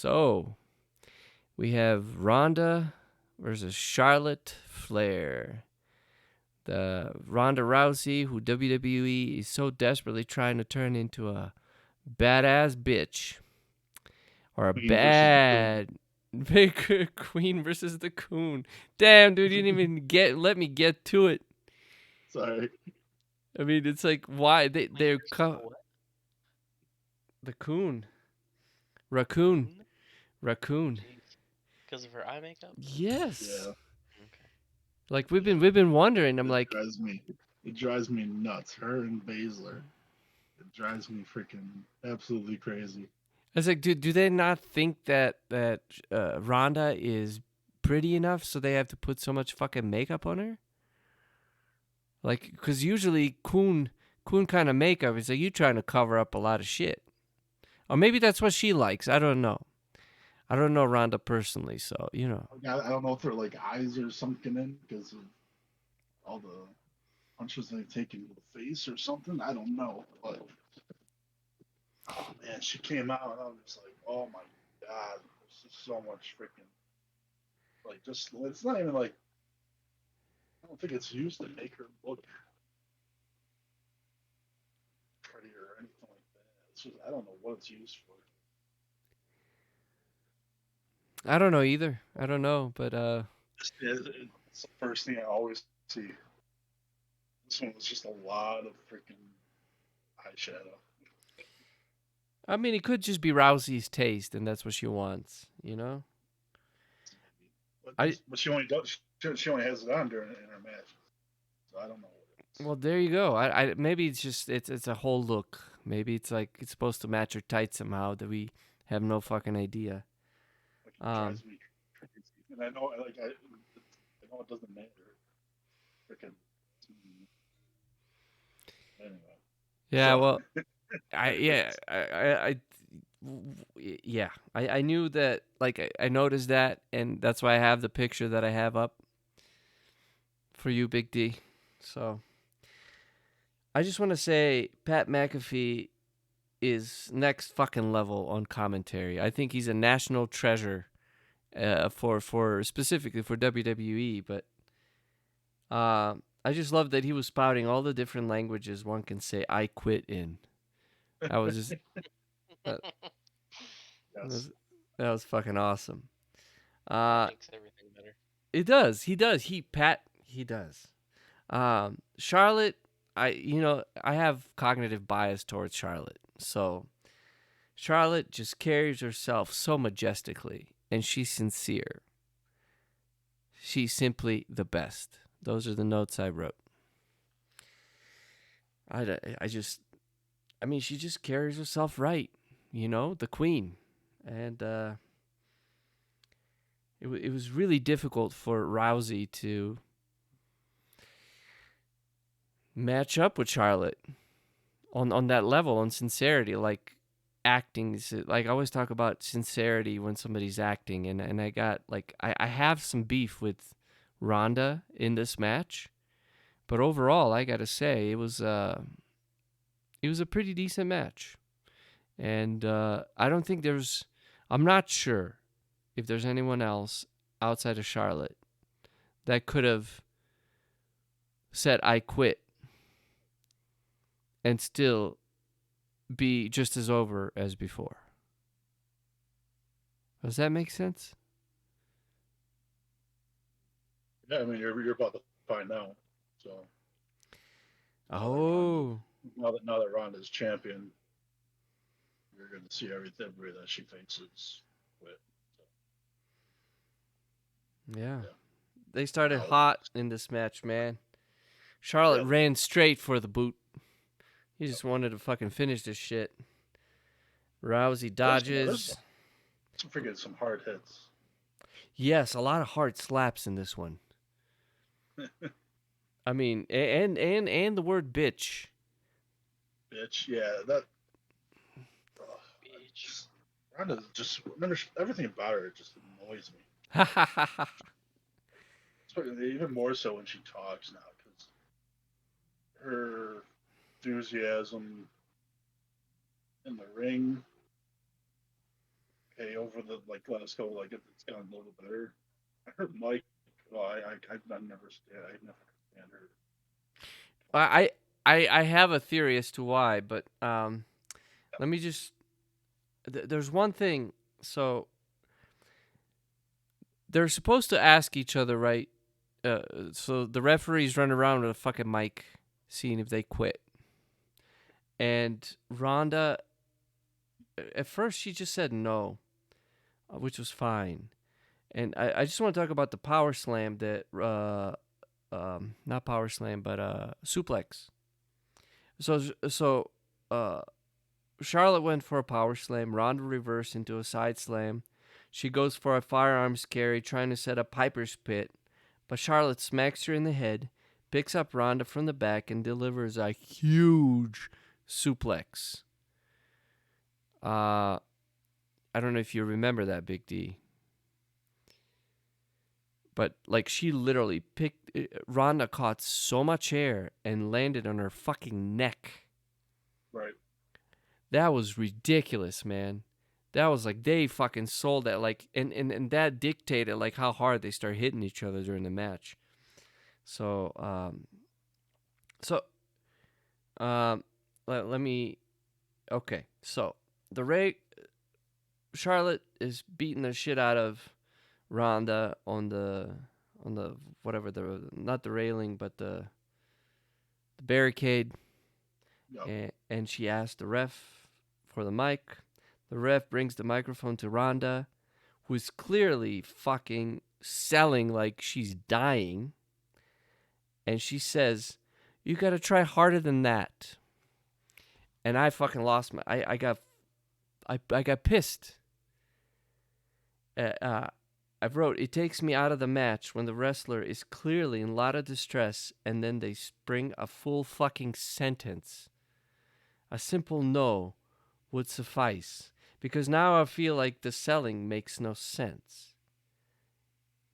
So we have Rhonda versus Charlotte Flair. The Rhonda Rousey, who WWE is so desperately trying to turn into a badass bitch. Or a Queen versus the bad big queen versus the coon. Damn, dude, you didn't even let me get to it. Sorry. I mean, it's like why they're The what? the coon. Raccoon. Coon? Raccoon. Jeez. Because of her eye makeup? Yes. Yeah. Okay. Like we've been wondering. I'm like, It drives me nuts. Her and Baszler. It drives me freaking absolutely crazy. I was like, do they not think that Rhonda is pretty enough, so they have to put so much fucking makeup on her? Like, because usually coon kind of makeup is like you trying to cover up a lot of shit, or maybe that's what she likes. I don't know. I don't know Rhonda personally, so you know. I don't know if her like eyes are sunken in because of all the punches they've taken to the face or something. I don't know, but oh man, she came out and I was just like, oh my god, there's just so much freaking like just it's not even like I don't think it's used to make her look pretty or anything like that. It's just I don't know what it's used for. I don't know either. I don't know, but It's the first thing I always see. This one was just a lot of freaking eyeshadow. I mean, it could just be Rousey's taste, and that's what she wants. You know. But she only does. She only has it on during in her match, so I don't know. Well, there you go. I maybe it's just it's a whole look. Maybe it's like it's supposed to match her tight somehow that we have no fucking idea. Like it drives me crazy, and I know know it doesn't matter. Freaking anyway. Yeah. So, Well, I knew that. Like I noticed that, and that's why I have the picture that I have up for you, Big D. So I just want to say Pat McAfee is next fucking level on commentary. I think he's a national treasure for specifically for WWE. But I just love that he was spouting all the different languages one can say "I quit" in. That was just yes. that was fucking awesome. That makes everything better. It does. He does. He does. Charlotte, I have cognitive bias towards Charlotte. So Charlotte just carries herself so majestically, and she's sincere. She's simply the best. Those are the notes I wrote. I mean, she just carries herself right. You know, the queen. And it was really difficult for Rousey to match up with Charlotte on that level, on sincerity. Like, acting, like I always talk about sincerity when somebody's acting. And I got, like, I have some beef with Rhonda in this match. But overall, I got to say, it was a pretty decent match. And I don't think I'm not sure if there's anyone else outside of Charlotte that could have said I quit and still be just as over as before. Does that make sense? Yeah, I mean you're about to find out. So Oh. now that Ronda's champion, you're going to see everybody that she faces with. So, Yeah. yeah. They started Now, hot in this match, man. Charlotte yeah, ran straight for the boot. He just wanted to fucking finish this shit. Rousey dodges. some freaking some hard hits. Yes, a lot of hard slaps in this one. I mean, and the word bitch. Bitch, yeah, that. Bitch. Ronda just everything about her just annoys me. Even more so when she talks now, because her enthusiasm in the ring hey, over the let us go, like if it's gotten a little better. I heard Mike. Well, I've never, I never understand her. I have a theory as to why, but let me just. There's one thing. So they're supposed to ask each other, right? So the referees run around with a fucking mic, seeing if they quit. And Rhonda, at first, she just said no, which was fine. And I just want to talk about the power slam that, not power slam, but suplex. So Charlotte went for a power slam. Ronda reversed into a side slam. She goes for a firearms carry, trying to set up Piper's Pit, but Charlotte smacks her in the head, picks up Ronda from the back, and delivers a huge suplex. I don't know if you remember that, Big D. But like she literally picked Ronda caught so much air and landed on her fucking neck. Right. That was ridiculous, man. That was like they fucking sold that like and that dictated like how hard they start hitting each other during the match. So let me okay. So Charlotte is beating the shit out of Ronda on the whatever not the railing but the barricade. Yep. And she asked the ref for the mic. The ref brings the microphone to Rhonda, who is clearly fucking selling like she's dying. And she says, "You got to try harder than that." And I fucking lost my. I got pissed. I wrote, "It takes me out of the match when the wrestler is clearly in a lot of distress, and then they spring a full fucking sentence. A simple no would suffice, because now I feel like the selling makes no sense.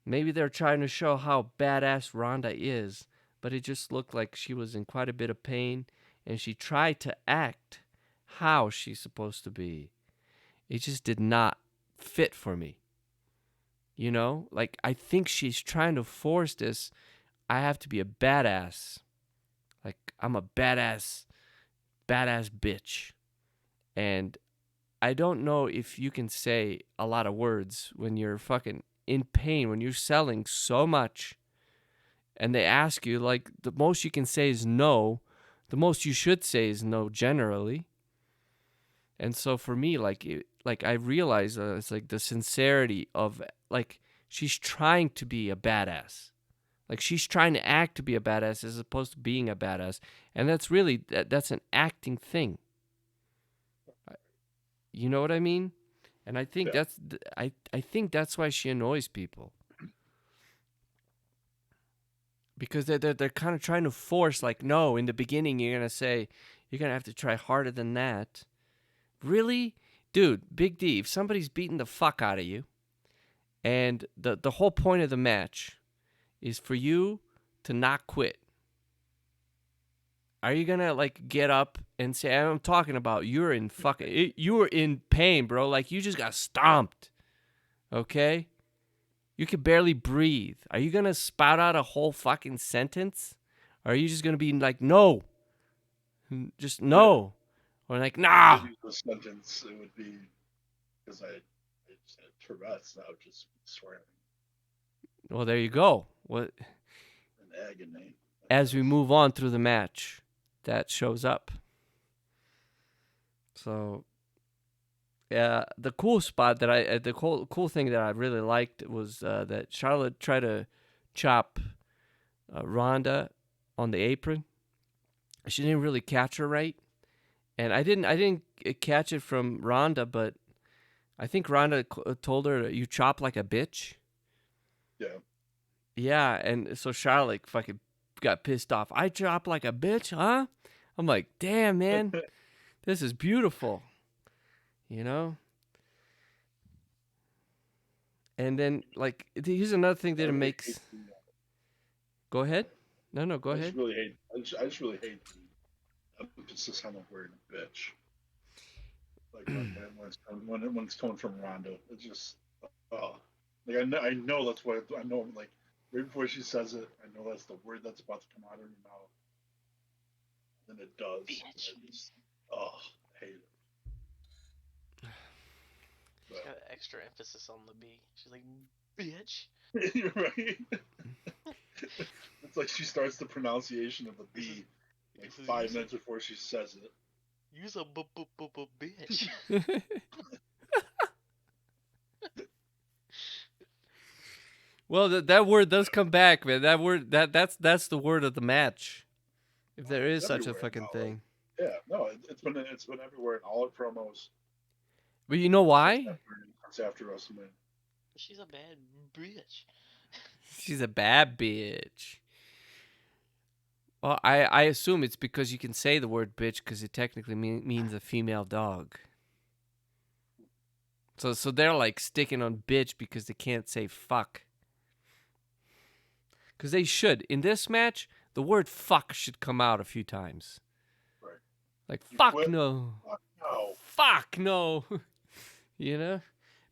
Maybe they're trying to show how badass Rhonda is, but it just looked like she was in quite a bit of pain, and she tried to act how she's supposed to be. It just did not fit for me. You know? Like, I think she's trying to force this. I have to be a badass. Like, I'm a badass bitch. And I don't know if you can say a lot of words when you're fucking in pain, when you're selling so much, and they ask you, like, the most you can say is no. The most you should say is no, generally. And so for me, like I realize it's like the sincerity of, like, she's trying to be a badass. Like, she's trying to act to be a badass as opposed to being a badass. And that's really, that's an acting thing. You know what I mean? And I think I think that's why she annoys people. Because they're kind of trying to force, like, no, in the beginning you're going to say, you're going to have to try harder than that. Really? Dude, Big D, if somebody's beating the fuck out of you, and the whole point of the match is for you to not quit, are you going to, like, get up and say, I'm talking about you were in pain, bro. Like, you just got stomped. Okay? You can barely breathe. Are you going to spout out a whole fucking sentence? Or are you just going to be like, no? Just no. Or like, nah. The sentence, it would be, because I just had Tourette's, I would just be swearing. Well, there you go. What? An agony. As we move on through the match, that shows up. So, yeah, the cool spot that the cool thing that I really liked was that Charlotte tried to chop Rhonda on the apron. She didn't really catch her right, and I didn't catch it from Rhonda, but I think Rhonda told her, "You chop like a bitch." Yeah. Yeah, and so Charlotte fucking got pissed off. I chop like a bitch, huh? I'm like, damn, man, this is beautiful, you know? And then, like, here's another thing that it makes... Go ahead. No, go ahead. I just really hate the emphasis on the word bitch. like when it's coming from Rhonda. It's just like I know that's what I know. Like right before she says it, I know that's the word that's about to come out of her mouth. Then it does. Bitch. And I just I hate it. She's got extra emphasis on the B. She's like, bitch. You're right. It's like she starts the pronunciation of the B like 5 minutes before she says it. Use a bitch. Well, that word does come back, man. That word that's the word of the match, if there is It's such a everywhere fucking now, thing. Yeah, no, it's been everywhere in all the promos. But you know why? It's after WrestleMania. She's a bad bitch. She's a bad bitch. Well, I assume it's because you can say the word bitch because it technically means a female dog. So they're like sticking on bitch because they can't say fuck. Because they should. In this match, the word fuck should come out a few times. Right. Like, You fuck quit? no. Fuck no. Fuck no. You know?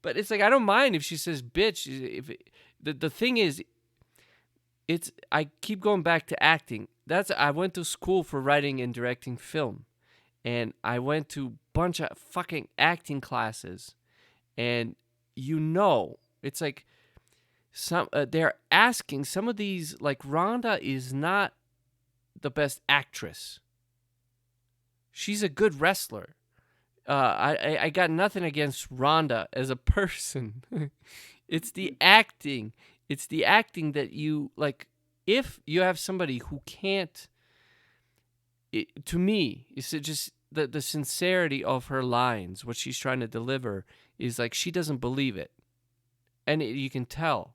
But it's like, I don't mind if she says bitch. The thing is, I keep going back to acting. I went to school for writing and directing film. And I went to a bunch of fucking acting classes. And it's like, they're asking some of these, like Rhonda is not the best actress. She's a good wrestler. I got nothing against Rhonda as a person. It's the acting. It's the acting that you like. If you have somebody who can't, to me, it's just the sincerity of her lines, what she's trying to deliver is like she doesn't believe it, and you can tell.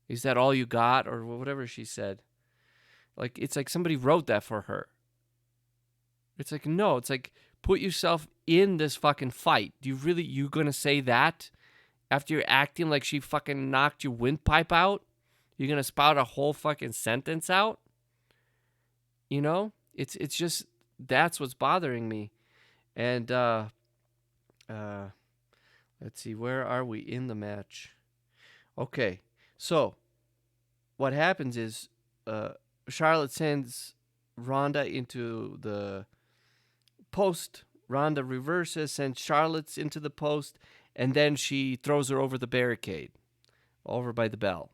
Is that all you got, or whatever she said? Like it's like somebody wrote that for her. It's like no. It's like put yourself in this fucking fight. You gonna say that after you're acting like she fucking knocked your windpipe out? You're gonna spout a whole fucking sentence out? You know? It's just that's what's bothering me. And let's see, where are we in the match? Okay, so what happens is Charlotte sends Rhonda into the post. Rhonda reverses, sends Charlotte's into the post, and then she throws her over the barricade, over by the bell.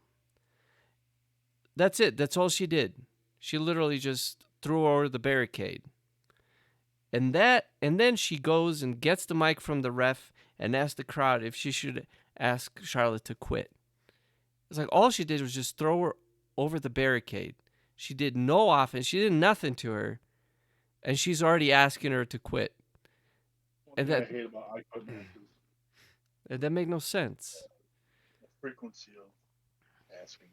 That's it. That's all she did. She literally just threw her over the barricade. And then she goes and gets the mic from the ref and asks the crowd if she should ask Charlotte to quit. It's like all she did was just throw her over the barricade. She did no offense. She did nothing to her. And she's already asking her to quit. One thing I hate about icon matches. That make no sense. The frequency of asking.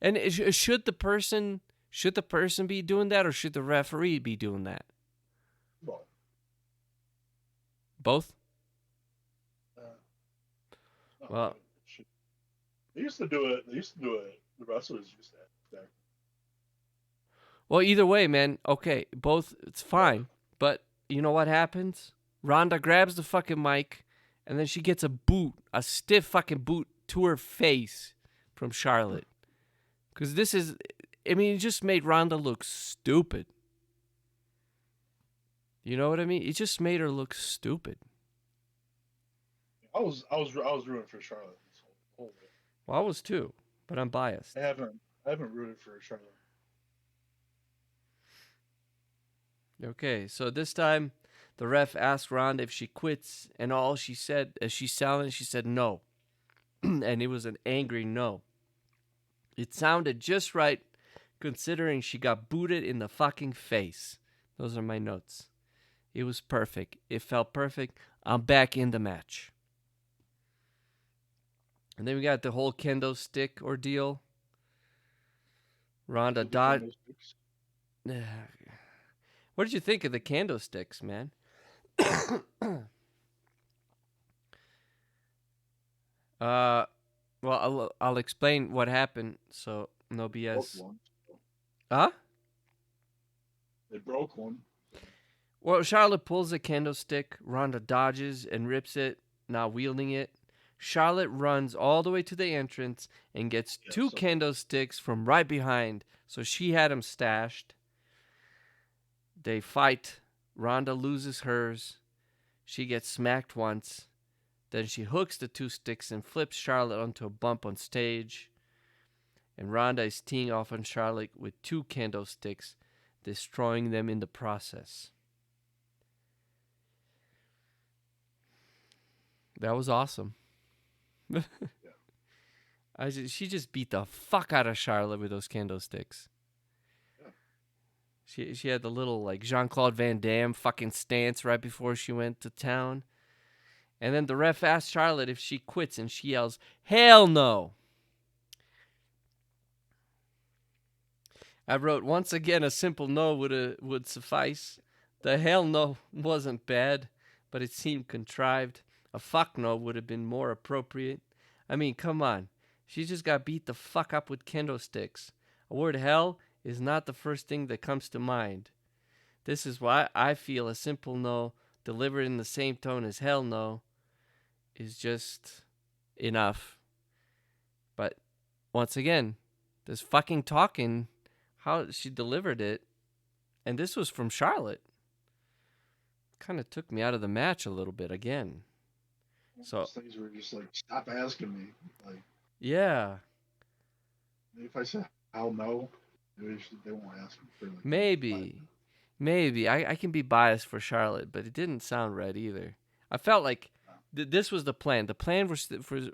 And should the person be doing that, or should the referee be doing that? Both. Both? Well, they used to do it. The wrestlers used to act. Well, either way, man. Okay, both. It's fine. But you know what happens? Rhonda grabs the fucking mic, and then she gets a stiff fucking boot to her face from Charlotte. Because it just made Rhonda look stupid. You know what I mean? It just made her look stupid. I was rooting for Charlotte this whole way. Well, I was too, but I'm biased. I haven't rooted for Charlotte. Okay, so this time the ref asked Rhonda if she quits, and all she said, as she sounded, she said no. And it was an angry no. It sounded just right, considering she got booted in the fucking face. Those are my notes. It was perfect. It felt perfect. I'm back in the match. And then we got the whole kendo stick ordeal. Rhonda dodged. What did you think of the candlesticks, man? Well, I'll explain what happened, so no BS. Broke one. Huh? They broke one. Well, Charlotte pulls a candlestick. Ronda dodges and rips it, not wielding it. Charlotte runs all the way to the entrance and gets two candlesticks from right behind. So she had them stashed. They fight. Ronda loses hers. She gets smacked once. Then she hooks the two sticks and flips Charlotte onto a bump on stage. And Ronda is teeing off on Charlotte with two candlesticks, destroying them in the process. That was awesome. She just beat the fuck out of Charlotte with those candlesticks. She had the little like Jean-Claude Van Damme fucking stance right before she went to town. And then the ref asked Charlotte if she quits, and she yells, "Hell no!" I wrote, once again, a simple no would suffice. The hell no wasn't bad, but it seemed contrived. A fuck no would have been more appropriate. I mean, come on. She just got beat the fuck up with candlesticks. A word hell is not the first thing that comes to mind. This is why I feel a simple no delivered in the same tone as hell no is just enough. But once again, this fucking talking, how she delivered it, and this was from Charlotte, kind of took me out of the match a little bit again. So those things were just like, stop asking me. Like, yeah, if I say hell no, maybe they won't ask me for like maybe I can be biased for Charlotte, but it didn't sound right either. I felt like this was the plan. The plan was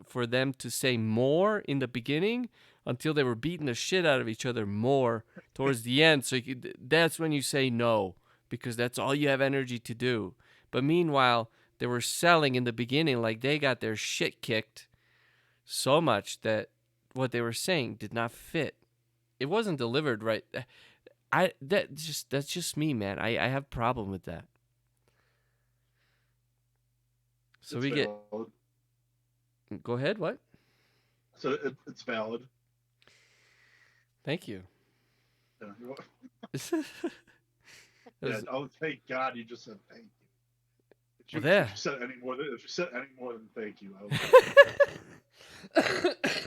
for them to say more in the beginning until they were beating the shit out of each other more towards the end. So that's when you say no, because that's all you have energy to do. But meanwhile, they were selling in the beginning like they got their shit kicked so much that what they were saying did not fit. It wasn't delivered right. That's just me, man. I have a problem with that. So it's we valid. get. Go ahead. What? So it's valid. Thank you. Yeah. Yeah, oh, thank God you just said thank you. If you Well, said any more than thank you, I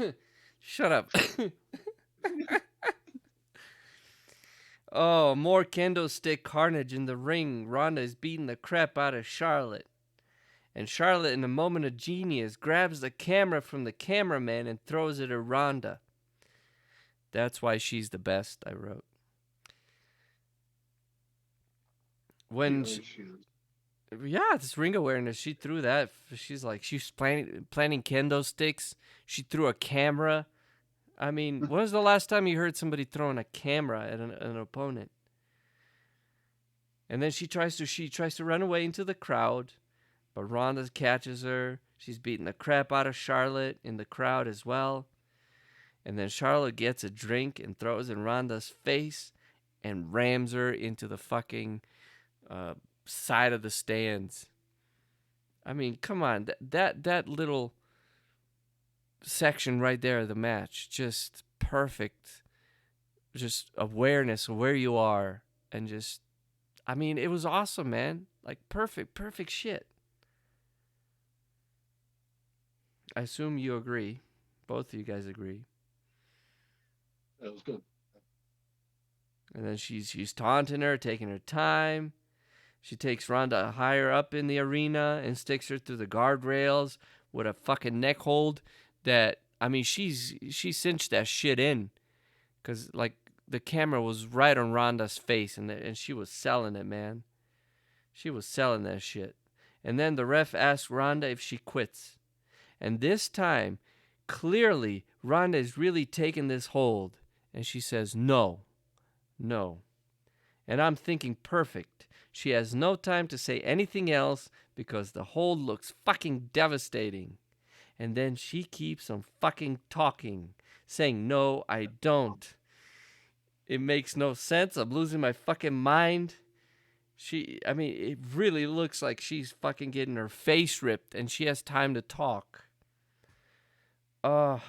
would. Shut up. Oh, more candlestick carnage in the ring. Ronda is beating the crap out of Charlotte. And Charlotte, in a moment of genius, grabs the camera from the cameraman and throws it at Ronda. That's why she's the best, I wrote. When it's ring awareness. She threw that. She's planning candlesticks. She threw a camera. I mean, when was the last time you heard somebody throwing a camera at an opponent? And then she tries to run away into the crowd, but Ronda catches her. She's beating the crap out of Charlotte in the crowd as well. And then Charlotte gets a drink and throws it in Ronda's face and rams her into the fucking side of the stands. I mean, come on, that little section right there of the match, just perfect, just awareness of where you are, and just, I mean, it was awesome, man. Like perfect shit. I assume you agree. Both of you guys agree. That was good. And then she's taunting her, taking her time. She takes Ronda higher up in the arena and sticks her through the guardrails with a fucking neck hold that, I mean, she cinched that shit in. Because, like, the camera was right on Ronda's face, and she was selling it, man. She was selling that shit. And then the ref asked Ronda if she quits. And this time, clearly, Ronda is really taking this hold. And she says, no. And I'm thinking, perfect. She has no time to say anything else because the hold looks fucking devastating. And then she keeps on fucking talking, saying, no, I don't. It makes no sense. I'm losing my fucking mind. It really looks like she's fucking getting her face ripped and she has time to talk. I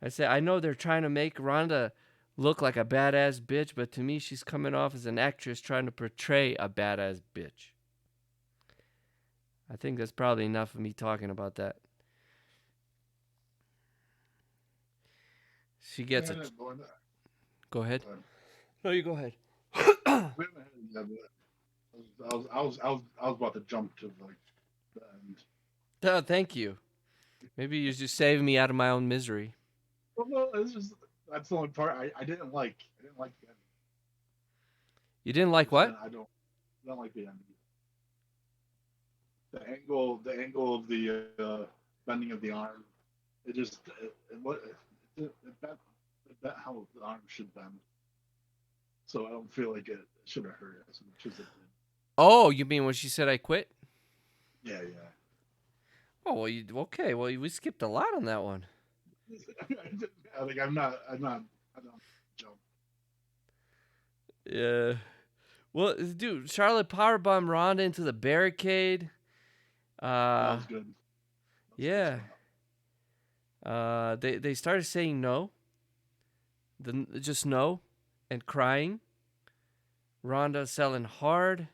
say, I know they're trying to make Ronda look like a badass bitch, but to me, she's coming off as an actress trying to portray a badass bitch. I think that's probably enough of me talking about that. She gets a. Yeah, Go ahead. Go ahead. No, you go ahead. We haven't had it yet, but I was about to jump to like the end. Oh, thank you. Maybe you just saved me out of my own misery. Well, no, it's just that's the only part I didn't like. I didn't like the end. You didn't like what? I don't like the end. The angle of the bending of the arm. It just it bent how the arm should bend. So I don't feel like it should have hurt as much as it did. Oh, you mean when she said I quit? Yeah. Oh, well, okay. Well, we skipped a lot on that one. Like I'm not jump. Yeah. Well, dude, Charlotte powerbomb Ronda into the barricade. That was good. Yeah. They started saying no. Just no, and crying. Ronda selling hard.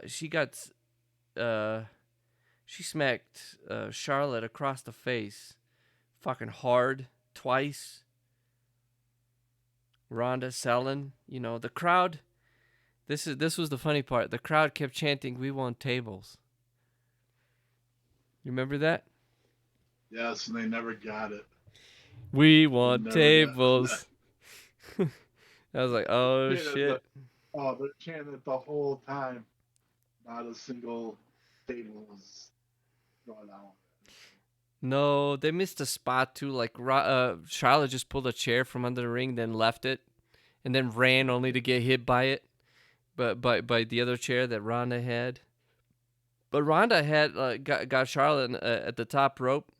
She smacked Charlotte across the face, fucking hard twice. Ronda selling, the crowd. This was the funny part. The crowd kept chanting, "We want tables." You remember that? Yes, and they never got it. We want tables. I was like, oh shit. They're chanting it the whole time. Not a single table was brought out. No, they missed a spot too. Like Charlotte just pulled a chair from under the ring, then left it, and then ran only to get hit by it, but by the other chair that Ronda had. But Ronda had got Charlotte at the top rope,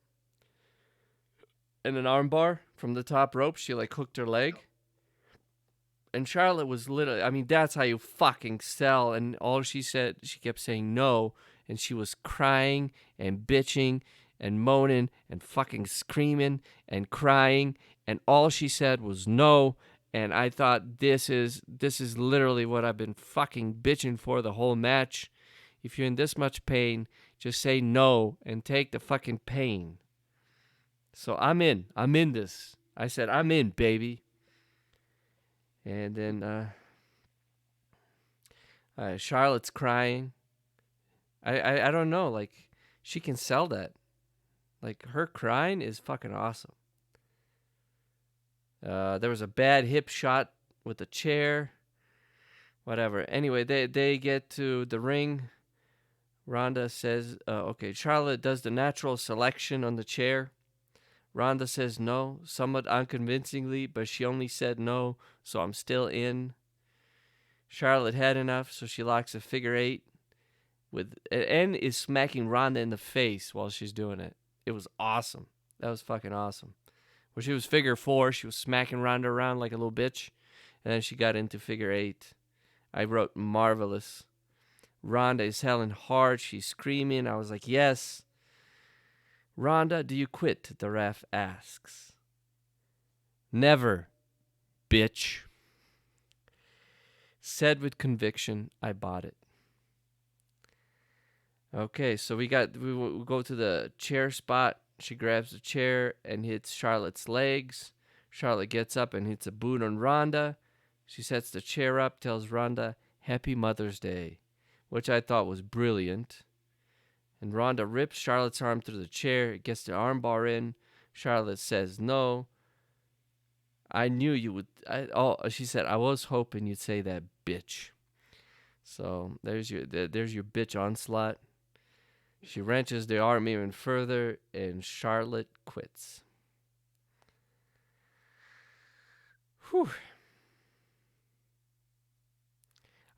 in an armbar from the top rope. She hooked her leg, and Charlotte was literally. I mean, that's how you fucking sell. And all she said, she kept saying no, and she was crying and bitching and moaning and fucking screaming and crying, and all she said was no. And I thought, this is literally what I've been fucking bitching for the whole match. If you're in this much pain, just say no and take the fucking pain. So I'm in this. I said, I'm in, baby. And then Charlotte's crying. I don't know, she can sell that. Her crying is fucking awesome. There was a bad hip shot with the chair. Whatever. Anyway, they get to the ring. Ronda says, okay, Charlotte does the natural selection on the chair. Ronda says no, somewhat unconvincingly, but she only said no, so I'm still in. Charlotte had enough, so she locks a figure eight. And is smacking Ronda in the face while she's doing it. It was awesome. That was fucking awesome. When she was figure four, she was smacking Ronda around like a little bitch. And then she got into figure eight. I wrote marvelous. Ronda is selling hard. She's screaming. I was like, yes. Ronda, do you quit? The ref asks. Never, bitch. Said with conviction, I bought it. Okay, so we go to the chair spot. She grabs the chair and hits Charlotte's legs. Charlotte gets up and hits a boot on Ronda. She sets the chair up, tells Ronda, Happy Mother's Day, which I thought was brilliant. And Ronda rips Charlotte's arm through the chair, gets the armbar in. Charlotte says no. I knew you would. She said, I was hoping you'd say that, bitch. So there's your bitch onslaught. She wrenches the arm even further, and Charlotte quits. Whew.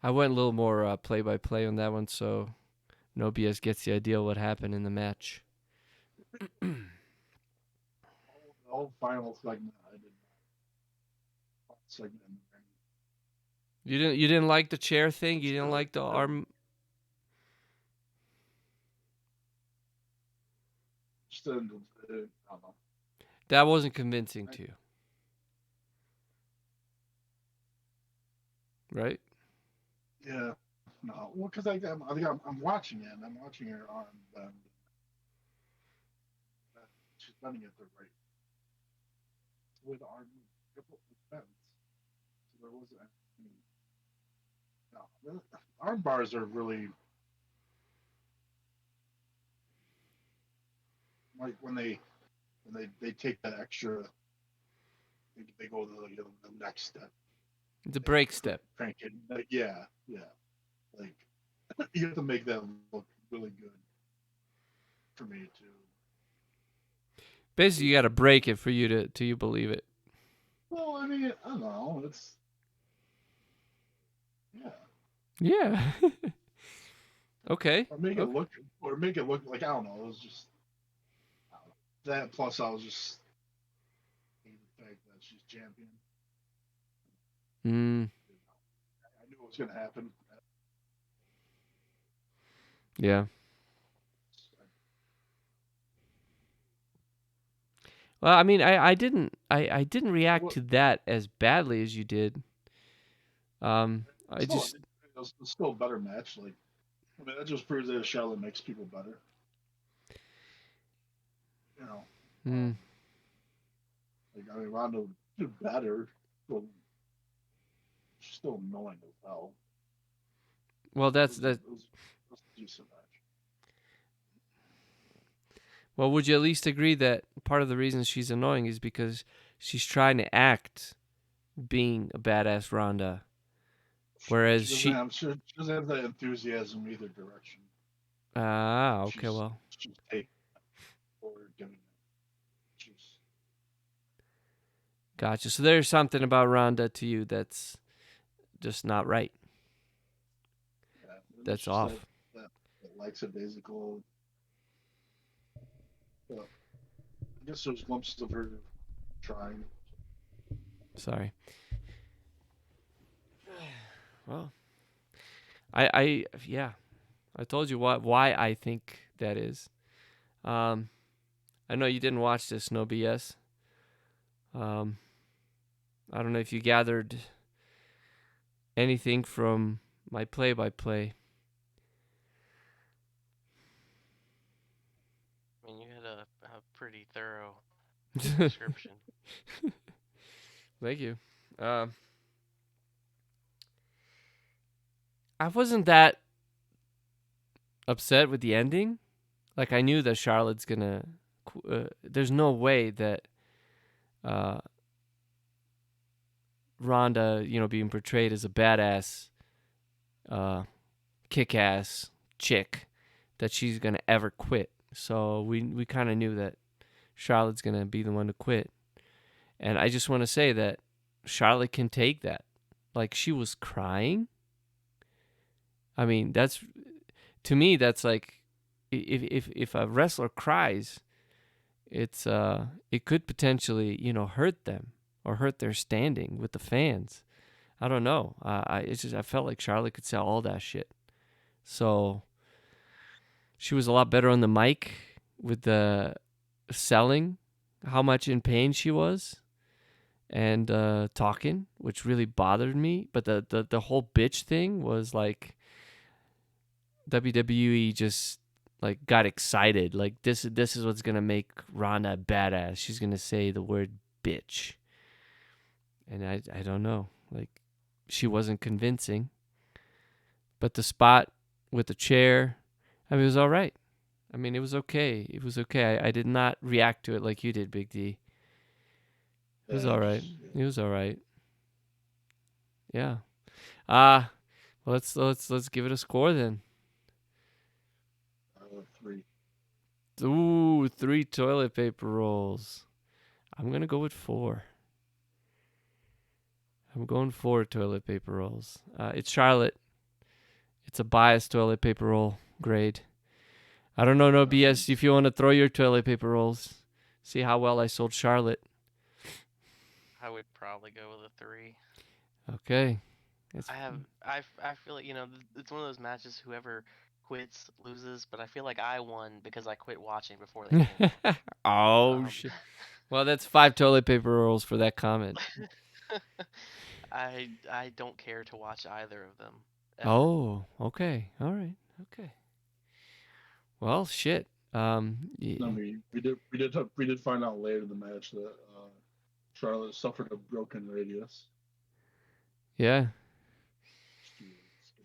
I went a little more play-by-play on that one, so no BS gets the idea of what happened in the match. The whole final segment, I did not. Segment. You didn't like the chair thing? You didn't like the arm? Just didn't, I don't know. That wasn't convincing to you. right? Yeah. No. Well, because I'm watching it. I'm watching her arm bend. She's bending it the right way the arm bends. So there wasn't. I mean, no. Arm bars are really like when they take that extra. They go to the next step. The They break step. crank it. Like, yeah. Like you have to make that look really good for me to. Basically, you got to break it for you to you believe it. Well, I mean, I don't know. It's yeah. Yeah. Okay. Or make it Okay. look like I don't know. It was just I don't know. That plus I was just hating the fact that she's champion. Mm, I knew it was gonna happen. yeah. Well, I mean, I didn't react Well, to that as badly as you did. I still, just it's still a better match. Like I mean, that just proves that Charlotte makes people better. You know, mm, like I mean, Ronda did better, but she's still annoying as hell. well, It that's was, that. it was, it was a decent match. Well, would you at least agree that part of the reason she's annoying is because she's trying to act being a badass Ronda, whereas she She doesn't have that enthusiasm either direction. okay, well, She's taking or giving it. She's gotcha. So there's something about Ronda to you that's just not right. yeah, That's she's off. that likes it basically. But I guess there's glimpses of her trying. Sorry. Well, I yeah, I told you why I think that is. Um, I know you didn't watch this, no BS. Um, I don't know if you gathered anything from my play-by-play. I mean, you had a pretty thorough description. Thank you. I wasn't that upset with the ending. Like I knew that Charlotte's gonna. There's no way that Ronda, being portrayed as a badass, kick-ass chick, that she's gonna ever quit. So we kind of knew that Charlotte's gonna be the one to quit, and I just want to say that Charlotte can take that. Like she was crying. I mean, that's to me that's like if a wrestler cries, it could potentially hurt them or hurt their standing with the fans. I don't know. I felt like Charlotte could sell all that shit. So she was a lot better on the mic with the selling how much in pain she was and talking, which really bothered me. But the whole bitch thing was like WWE just like got excited. Like this is what's gonna make Ronda badass. She's gonna say the word bitch. And I don't know. Like she wasn't convincing. But the spot with the chair, I mean, it was all right. I mean, it was okay. It was okay. I did not react to it like you did, Big D. It was Yeah, all right. just, It was all right. Yeah. Well, let's give it a score then. 3. Ooh, 3 toilet paper rolls. I'm gonna go with 4. I'm going 4 toilet paper rolls. It's Charlotte. It's a biased toilet paper roll grade. I don't know, no BS. If you want to throw your toilet paper rolls, see how well I sold Charlotte. I would probably go with a 3. Okay. I feel like it's one of those matches. Whoever quits loses, but I feel like I won because I quit watching before they ended. Oh shit. Well, that's 5 toilet paper rolls for that comment. I don't care to watch either of them. Ever. Oh, okay. All right. Okay. Well, shit. No, we did find out later in the match that Charlotte suffered a broken radius. yeah.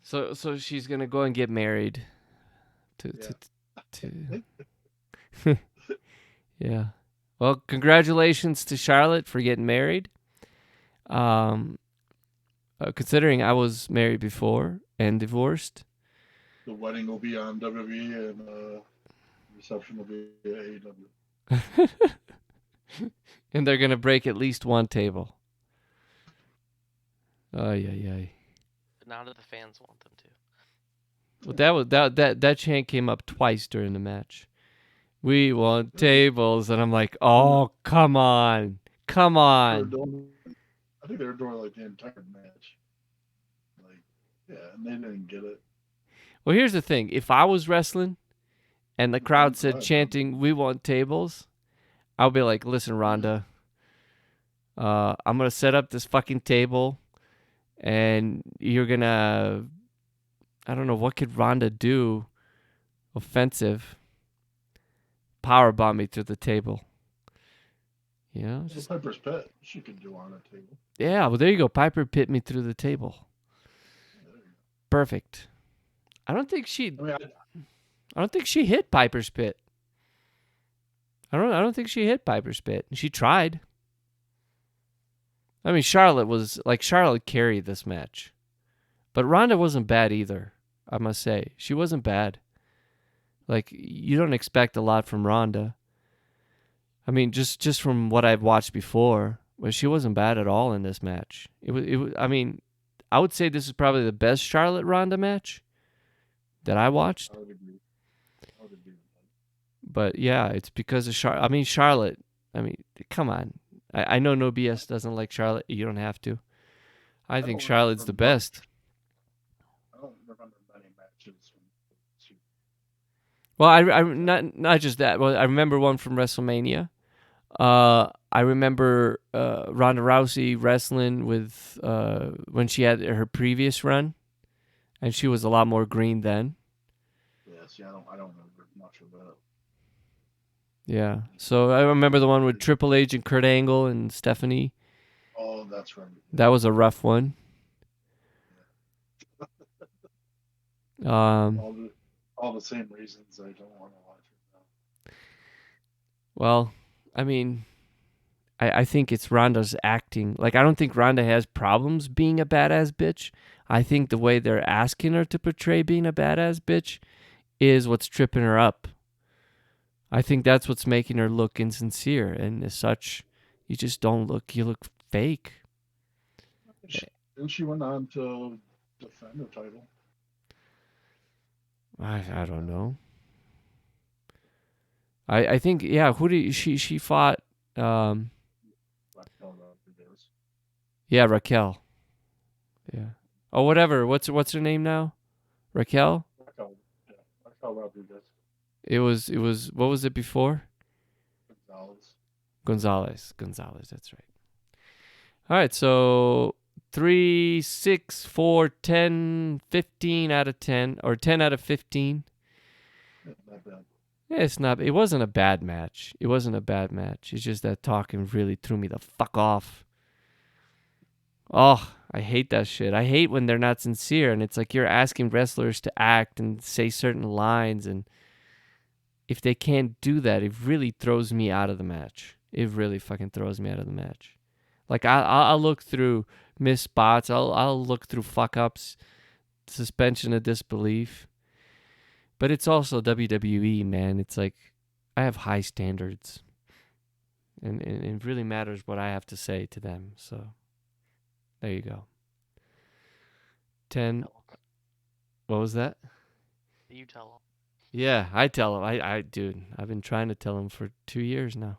So she's gonna go and get married. To yeah. Well, congratulations to Charlotte for getting married. Considering I was married before and divorced. The wedding will be on WWE and reception will be at AEW. And they're gonna break at least one table. Oh yeah. But now that the fans want them to. Well, that chant came up twice during the match. We want tables, and I'm like, oh, come on. I think they were doing like the entire match. Like, yeah, and they didn't get it. Well, here's the thing. If I was wrestling and the crowd said chanting, we want tables, I'll be like, listen, Rhonda, I'm going to set up this fucking table, and you're going to, I don't know, what could Rhonda do offensive? Powerbomb me through the table. You know? Just Piper's Pit, she could do on a table. Yeah, well, there you go. Piper pit me through the table. Perfect. I don't think she hit Piper's Pit. I don't think she hit Piper's Pit. She tried. I mean, Charlotte carried this match. But Ronda wasn't bad either, I must say. She wasn't bad. Like, you don't expect a lot from Ronda. I mean, just from what I've watched before, but she wasn't bad at all in this match. It was I mean, I would say this is probably the best Charlotte Ronda match that I watched. I would agree. But yeah, it's because of Charlotte. I mean, come on. I know No BS doesn't like Charlotte. You don't have to. I think Charlotte's the best. I don't remember many matches. Well, I not just that. Well, I remember one from WrestleMania. I remember Rhonda Rousey wrestling with when she had her previous run, and she was a lot more green then. Yeah, see, I don't remember much of that. Yeah, so I remember the one with Triple H and Kurt Angle and Stephanie. Oh, that's right. That was a rough one. All the same reasons I don't want to watch it now. Well, I mean, I think it's Rhonda's acting. Like, I don't think Rhonda has problems being a badass bitch. I think the way they're asking her to portray being a badass bitch is what's tripping her up. I think that's what's making her look insincere, and as such, you just don't look. You look fake. And she went on to defend her title. I don't know. I think who did she fought? Yeah, Raquel. Yeah. Oh, whatever. What's her name now? Raquel. Raquel Rodriguez. It was what was it before? Gonzalez. That's right. All right, so 3, 6, 4, 10, 15 out of 10, or 10 out of 15. Not bad. Yeah, it wasn't a bad match. It's just that talking really threw me the fuck off. Oh, I hate that shit. I hate when they're not sincere, and it's like you're asking wrestlers to act and say certain lines, and if they can't do that, it really throws me out of the match. It really fucking throws me out of the match. Like, I'll look through missed spots. I'll look through fuck-ups, suspension of disbelief. But it's also WWE, man. It's like, I have high standards. And it really matters what I have to say to them. So, there you go. 10. What was that? You tell them. Yeah, I tell him. Dude, I've been trying to tell him for 2 years now.